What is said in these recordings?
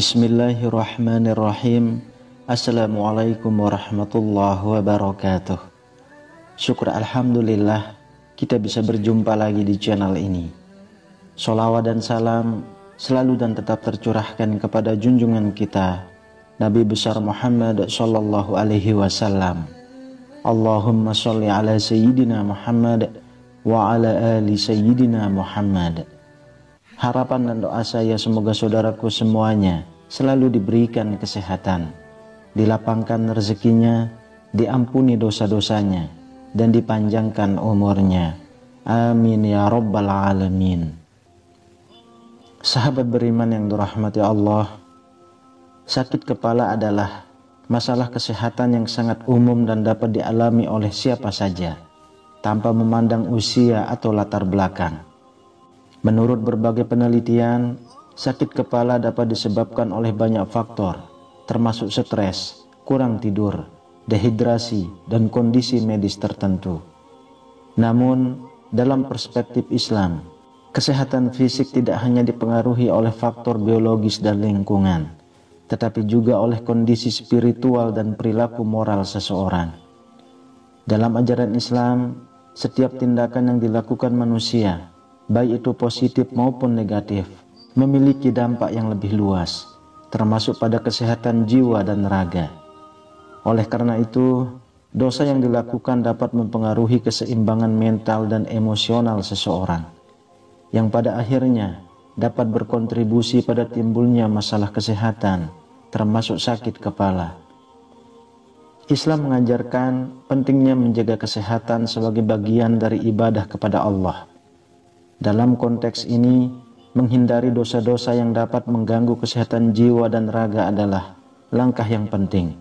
Bismillahirrahmanirrahim. Assalamualaikum warahmatullahi wabarakatuh. Syukur alhamdulillah kita bisa berjumpa lagi di channel ini. Sholawat dan salam selalu dan tetap tercurahkan kepada junjungan kita Nabi besar Muhammad sallallahu alaihi wasallam. Allahumma sholli ala sayyidina Muhammad wa ala ali sayyidina Muhammad. Harapan dan doa saya semoga saudaraku semuanya selalu diberikan kesehatan, dilapangkan rezekinya, diampuni dosa-dosanya, dan dipanjangkan umurnya. Amin ya rabbal alamin. Sahabat beriman yang dirahmati Allah, sakit kepala adalah masalah kesehatan yang sangat umum dan dapat dialami oleh siapa saja, tanpa memandang usia atau latar belakang. Menurut berbagai penelitian, sakit kepala dapat disebabkan oleh banyak faktor, termasuk stres, kurang tidur, dehidrasi, dan kondisi medis tertentu. Namun, dalam perspektif Islam, kesehatan fisik tidak hanya dipengaruhi oleh faktor biologis dan lingkungan, tetapi juga oleh kondisi spiritual dan perilaku moral seseorang. Dalam ajaran Islam, setiap tindakan yang dilakukan manusia, baik itu positif maupun negatif, memiliki dampak yang lebih luas, termasuk pada kesehatan jiwa dan raga. Oleh karena itu, dosa yang dilakukan dapat mempengaruhi keseimbangan mental dan emosional seseorang, yang pada akhirnya dapat berkontribusi pada timbulnya masalah kesehatan, termasuk sakit kepala. Islam mengajarkan pentingnya menjaga kesehatan sebagai bagian dari ibadah kepada Allah. Dalam konteks ini, menghindari dosa-dosa yang dapat mengganggu kesehatan jiwa dan raga adalah langkah yang penting.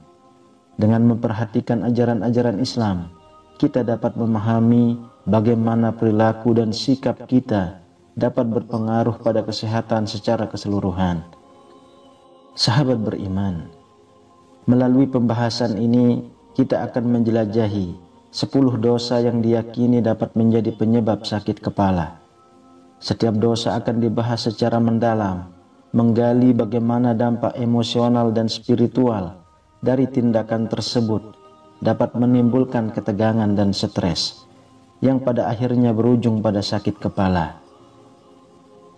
Dengan memperhatikan ajaran-ajaran Islam, kita dapat memahami bagaimana perilaku dan sikap kita dapat berpengaruh pada kesehatan secara keseluruhan. Sahabat beriman, melalui pembahasan ini kita akan menjelajahi 10 dosa yang diyakini dapat menjadi penyebab sakit kepala. Setiap dosa akan dibahas secara mendalam, menggali bagaimana dampak emosional dan spiritual dari tindakan tersebut dapat menimbulkan ketegangan dan stres, yang pada akhirnya berujung pada sakit kepala.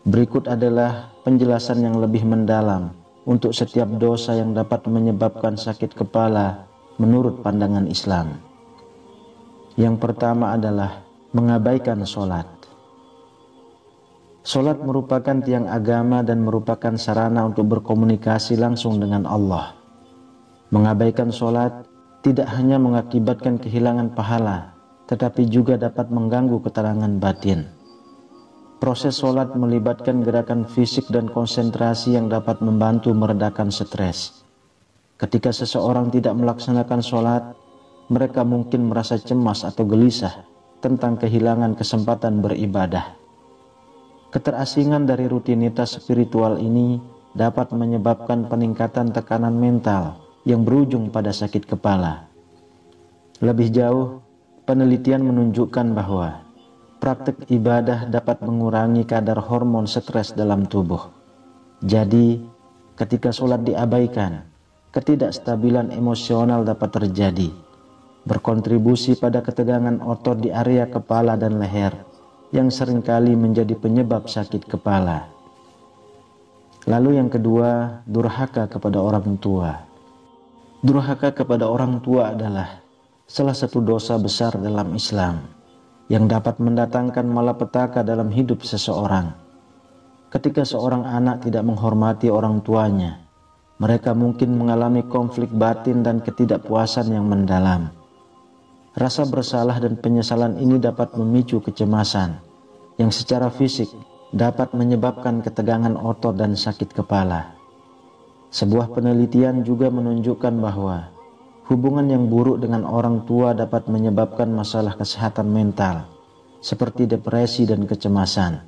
Berikut adalah penjelasan yang lebih mendalam untuk setiap dosa yang dapat menyebabkan sakit kepala menurut pandangan Islam. Yang pertama adalah mengabaikan sholat. Sholat merupakan tiang agama dan merupakan sarana untuk berkomunikasi langsung dengan Allah. Mengabaikan sholat tidak hanya mengakibatkan kehilangan pahala, tetapi juga dapat mengganggu ketenangan batin. Proses sholat melibatkan gerakan fisik dan konsentrasi yang dapat membantu meredakan stres. Ketika seseorang tidak melaksanakan sholat, mereka mungkin merasa cemas atau gelisah tentang kehilangan kesempatan beribadah. Keterasingan dari rutinitas spiritual ini dapat menyebabkan peningkatan tekanan mental yang berujung pada sakit kepala. Lebih jauh, penelitian menunjukkan bahwa praktik ibadah dapat mengurangi kadar hormon stres dalam tubuh. Jadi, ketika sholat diabaikan, ketidakstabilan emosional dapat terjadi, berkontribusi pada ketegangan otot di area kepala dan leher, yang seringkali menjadi penyebab sakit kepala. Lalu yang kedua, durhaka kepada orang tua. Durhaka kepada orang tua adalah salah satu dosa besar dalam Islam yang dapat mendatangkan malapetaka dalam hidup seseorang. Ketika seorang anak tidak menghormati orang tuanya, mereka mungkin mengalami konflik batin dan ketidakpuasan yang mendalam. Rasa bersalah dan penyesalan ini dapat memicu kecemasan, yang secara fisik dapat menyebabkan ketegangan otot dan sakit kepala. Sebuah penelitian juga menunjukkan bahwa hubungan yang buruk dengan orang tua dapat menyebabkan masalah kesehatan mental, seperti depresi dan kecemasan.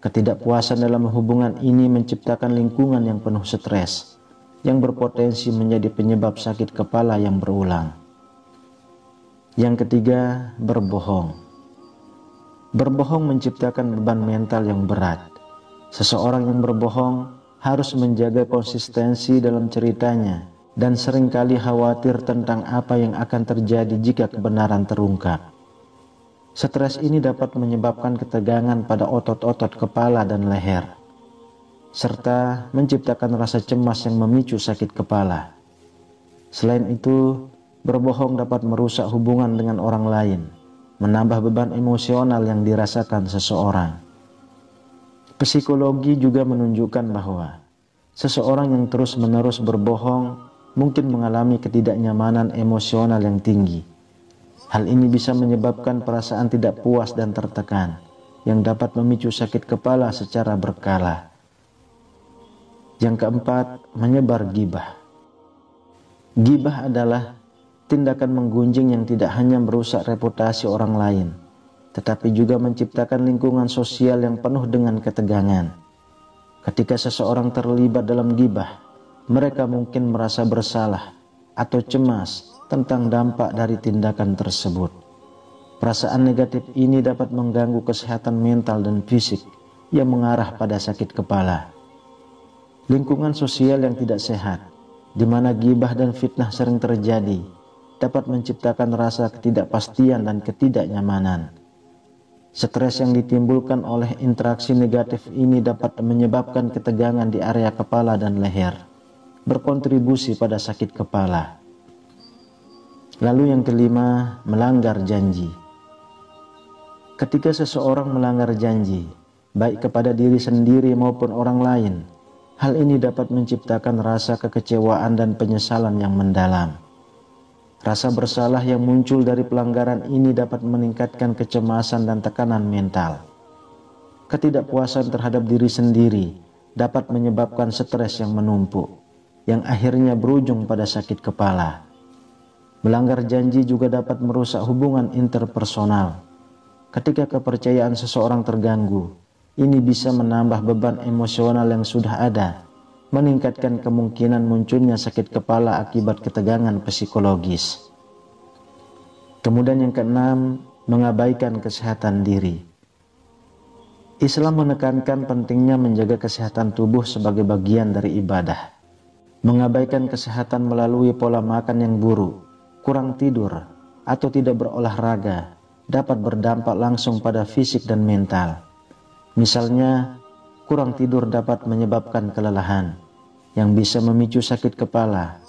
Ketidakpuasan dalam hubungan ini menciptakan lingkungan yang penuh stres, yang berpotensi menjadi penyebab sakit kepala yang berulang. Yang ketiga, berbohong. Berbohong menciptakan beban mental yang berat. Seseorang yang berbohong harus menjaga konsistensi dalam ceritanya dan seringkali khawatir tentang apa yang akan terjadi jika kebenaran terungkap. Stres ini dapat menyebabkan ketegangan pada otot-otot kepala dan leher, serta menciptakan rasa cemas yang memicu sakit kepala. Selain itu, berbohong dapat merusak hubungan dengan orang lain, menambah beban emosional yang dirasakan seseorang. Psikologi juga menunjukkan bahwa seseorang yang terus-menerus berbohong mungkin mengalami ketidaknyamanan emosional yang tinggi. Hal ini bisa menyebabkan perasaan tidak puas dan tertekan, yang dapat memicu sakit kepala secara berkala. Yang keempat, menyebar ghibah. Ghibah adalah tindakan menggunjing yang tidak hanya merusak reputasi orang lain, tetapi juga menciptakan lingkungan sosial yang penuh dengan ketegangan. Ketika seseorang terlibat dalam ghibah, mereka mungkin merasa bersalah atau cemas tentang dampak dari tindakan tersebut. Perasaan negatif ini dapat mengganggu kesehatan mental dan fisik yang mengarah pada sakit kepala. Lingkungan sosial yang tidak sehat, di mana ghibah dan fitnah sering terjadi, dapat menciptakan rasa ketidakpastian dan ketidaknyamanan. Stres yang ditimbulkan oleh interaksi negatif ini dapat menyebabkan ketegangan di area kepala dan leher, berkontribusi pada sakit kepala. Lalu yang kelima, melanggar janji. Ketika seseorang melanggar janji, baik kepada diri sendiri maupun orang lain, hal ini dapat menciptakan rasa kekecewaan dan penyesalan yang mendalam. Rasa bersalah yang muncul dari pelanggaran ini dapat meningkatkan kecemasan dan tekanan mental. Ketidakpuasan terhadap diri sendiri dapat menyebabkan stres yang menumpuk, yang akhirnya berujung pada sakit kepala. Melanggar janji juga dapat merusak hubungan interpersonal. Ketika kepercayaan seseorang terganggu, ini bisa menambah beban emosional yang sudah ada, meningkatkan kemungkinan munculnya sakit kepala akibat ketegangan psikologis. Kemudian yang keenam, mengabaikan kesehatan diri. Islam menekankan pentingnya menjaga kesehatan tubuh sebagai bagian dari ibadah. Mengabaikan kesehatan melalui pola makan yang buruk, kurang tidur, atau tidak berolahraga dapat berdampak langsung pada fisik dan mental. Misalnya, kurang tidur dapat menyebabkan kelelahan, yang bisa memicu sakit kepala.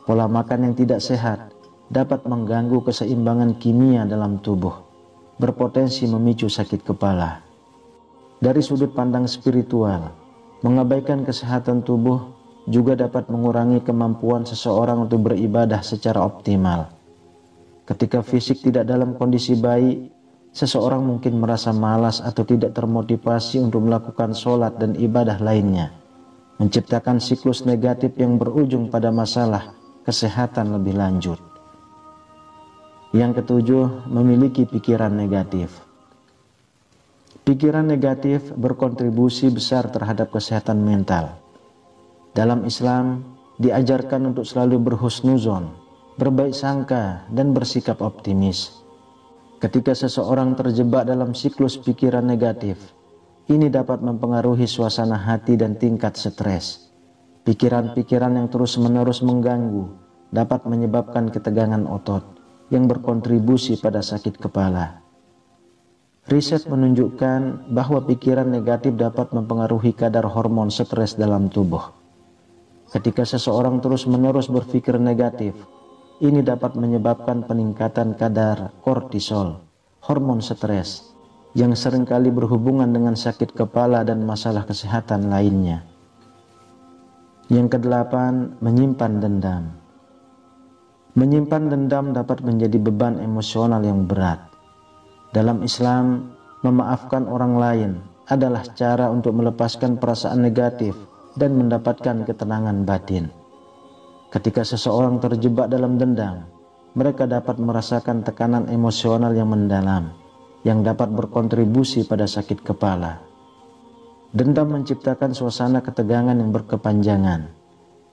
Pola makan yang tidak sehat dapat mengganggu keseimbangan kimia dalam tubuh, berpotensi memicu sakit kepala. Dari sudut pandang spiritual, mengabaikan kesehatan tubuh juga dapat mengurangi kemampuan seseorang untuk beribadah secara optimal. Ketika fisik tidak dalam kondisi baik, seseorang mungkin merasa malas atau tidak termotivasi untuk melakukan sholat dan ibadah lainnya, menciptakan siklus negatif yang berujung pada masalah kesehatan lebih lanjut. Yang ketujuh, memiliki pikiran negatif. Pikiran negatif berkontribusi besar terhadap kesehatan mental. Dalam Islam, diajarkan untuk selalu berhusnuzon, berbaik sangka, dan bersikap optimis. Ketika seseorang terjebak dalam siklus pikiran negatif, ini dapat mempengaruhi suasana hati dan tingkat stres. Pikiran-pikiran yang terus-menerus mengganggu dapat menyebabkan ketegangan otot yang berkontribusi pada sakit kepala. Riset menunjukkan bahwa pikiran negatif dapat mempengaruhi kadar hormon stres dalam tubuh. Ketika seseorang terus-menerus berpikir negatif, ini dapat menyebabkan peningkatan kadar kortisol, hormon stres, yang seringkali berhubungan dengan sakit kepala dan masalah kesehatan lainnya. Yang kedelapan, menyimpan dendam. Menyimpan dendam dapat menjadi beban emosional yang berat. Dalam Islam, memaafkan orang lain adalah cara untuk melepaskan perasaan negatif dan mendapatkan ketenangan batin. Ketika seseorang terjebak dalam dendam, mereka dapat merasakan tekanan emosional yang mendalam, yang dapat berkontribusi pada sakit kepala. Dendam menciptakan suasana ketegangan yang berkepanjangan.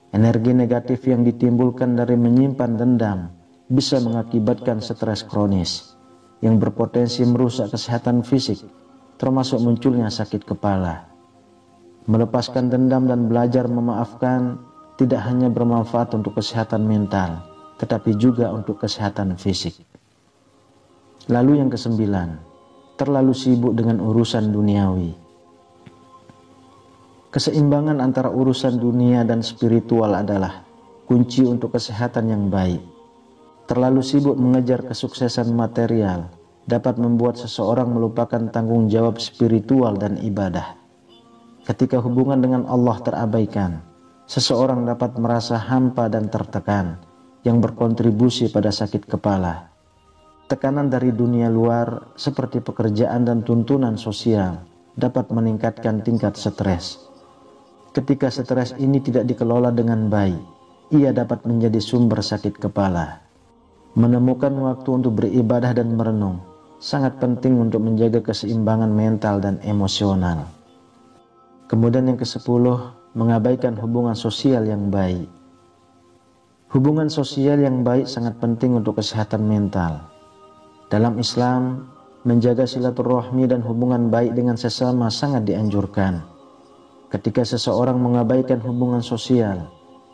Energi negatif yang ditimbulkan dari menyimpan dendam bisa mengakibatkan stres kronis yang berpotensi merusak kesehatan fisik, termasuk munculnya sakit kepala. Melepaskan dendam dan belajar memaafkan tidak hanya bermanfaat untuk kesehatan mental, tetapi juga untuk kesehatan fisik. Lalu yang kesembilan, terlalu sibuk dengan urusan duniawi. Keseimbangan antara urusan dunia dan spiritual adalah kunci untuk kesehatan yang baik. Terlalu sibuk mengejar kesuksesan material dapat membuat seseorang melupakan tanggung jawab spiritual dan ibadah. Ketika hubungan dengan Allah terabaikan, seseorang dapat merasa hampa dan tertekan, yang berkontribusi pada sakit kepala. Tekanan dari dunia luar seperti pekerjaan dan tuntunan sosial dapat meningkatkan tingkat stres. Ketika stres ini tidak dikelola dengan baik, ia dapat menjadi sumber sakit kepala. Menemukan waktu untuk beribadah dan merenung sangat penting untuk menjaga keseimbangan mental dan emosional. Kemudian yang ke-10, mengabaikan hubungan sosial yang baik. Hubungan sosial yang baik sangat penting untuk kesehatan mental. Dalam Islam, menjaga silaturahmi dan hubungan baik dengan sesama sangat dianjurkan. Ketika seseorang mengabaikan hubungan sosial,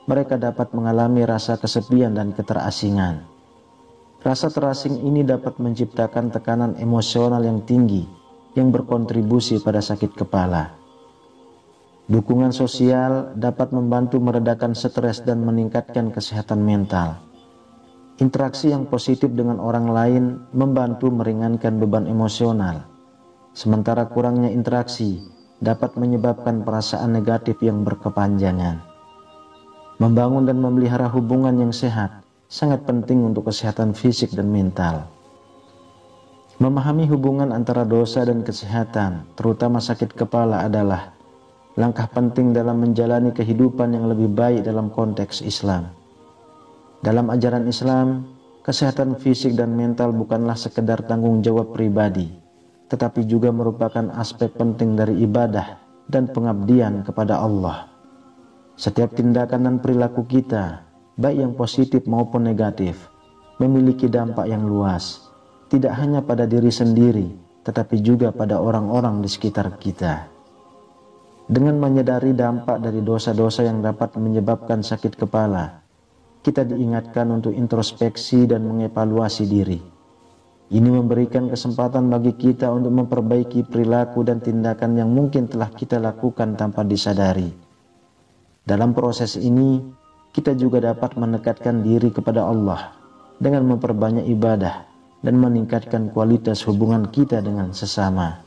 mereka dapat mengalami rasa kesepian dan keterasingan. Rasa terasing ini dapat menciptakan tekanan emosional yang tinggi yang berkontribusi pada sakit kepala. Dukungan sosial dapat membantu meredakan stres dan meningkatkan kesehatan mental. Interaksi yang positif dengan orang lain membantu meringankan beban emosional. Sementara kurangnya interaksi dapat menyebabkan perasaan negatif yang berkepanjangan. Membangun dan memelihara hubungan yang sehat sangat penting untuk kesehatan fisik dan mental. Memahami hubungan antara dosa dan kesehatan, terutama sakit kepala, adalah langkah penting dalam menjalani kehidupan yang lebih baik dalam konteks Islam. Dalam ajaran Islam, kesehatan fisik dan mental bukanlah sekedar tanggung jawab pribadi, tetapi juga merupakan aspek penting dari ibadah dan pengabdian kepada Allah. Setiap tindakan dan perilaku kita, baik yang positif maupun negatif, memiliki dampak yang luas, tidak hanya pada diri sendiri, tetapi juga pada orang-orang di sekitar kita. Dengan menyadari dampak dari dosa-dosa yang dapat menyebabkan sakit kepala, kita diingatkan untuk introspeksi dan mengevaluasi diri. Ini memberikan kesempatan bagi kita untuk memperbaiki perilaku dan tindakan yang mungkin telah kita lakukan tanpa disadari. Dalam proses ini, kita juga dapat mendekatkan diri kepada Allah dengan memperbanyak ibadah dan meningkatkan kualitas hubungan kita dengan sesama.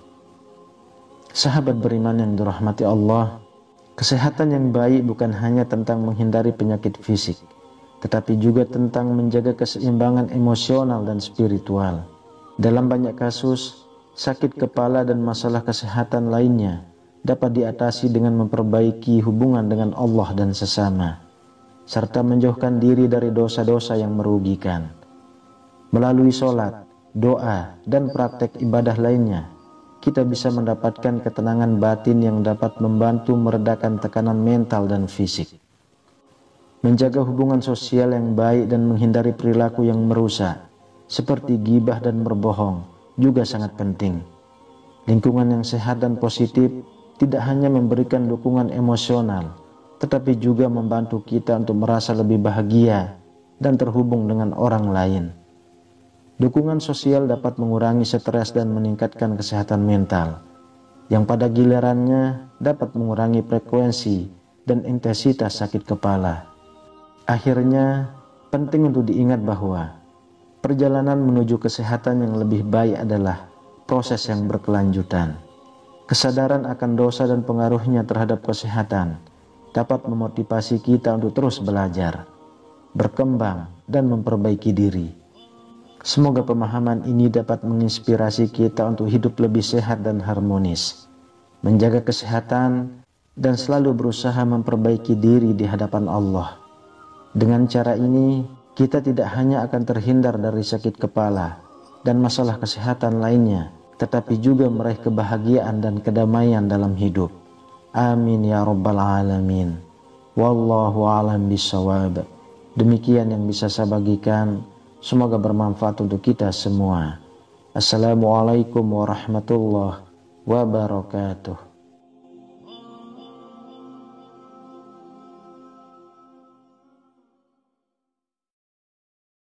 Sahabat beriman yang dirahmati Allah, kesehatan yang baik bukan hanya tentang menghindari penyakit fisik, tetapi juga tentang menjaga keseimbangan emosional dan spiritual. Dalam banyak kasus, sakit kepala dan masalah kesehatan lainnya dapat diatasi dengan memperbaiki hubungan dengan Allah dan sesama, serta menjauhkan diri dari dosa-dosa yang merugikan. Melalui sholat, doa, dan praktek ibadah lainnya, kita bisa mendapatkan ketenangan batin yang dapat membantu meredakan tekanan mental dan fisik. Menjaga hubungan sosial yang baik dan menghindari perilaku yang merusak, seperti ghibah dan berbohong, juga sangat penting. Lingkungan yang sehat dan positif tidak hanya memberikan dukungan emosional, tetapi juga membantu kita untuk merasa lebih bahagia dan terhubung dengan orang lain. Dukungan sosial dapat mengurangi stres dan meningkatkan kesehatan mental, yang pada gilirannya dapat mengurangi frekuensi dan intensitas sakit kepala. Akhirnya, penting untuk diingat bahwa perjalanan menuju kesehatan yang lebih baik adalah proses yang berkelanjutan. Kesadaran akan dosa dan pengaruhnya terhadap kesehatan dapat memotivasi kita untuk terus belajar, berkembang, dan memperbaiki diri. Semoga pemahaman ini dapat menginspirasi kita untuk hidup lebih sehat dan harmonis, menjaga kesehatan, dan selalu berusaha memperbaiki diri di hadapan Allah. Dengan cara ini, kita tidak hanya akan terhindar dari sakit kepala dan masalah kesehatan lainnya, tetapi juga meraih kebahagiaan dan kedamaian dalam hidup. Amin ya rabbal alamin. Wallahu a'lam bishawab. Demikian yang bisa saya bagikan, semoga bermanfaat untuk kita semua. Assalamualaikum warahmatullahi wabarakatuh.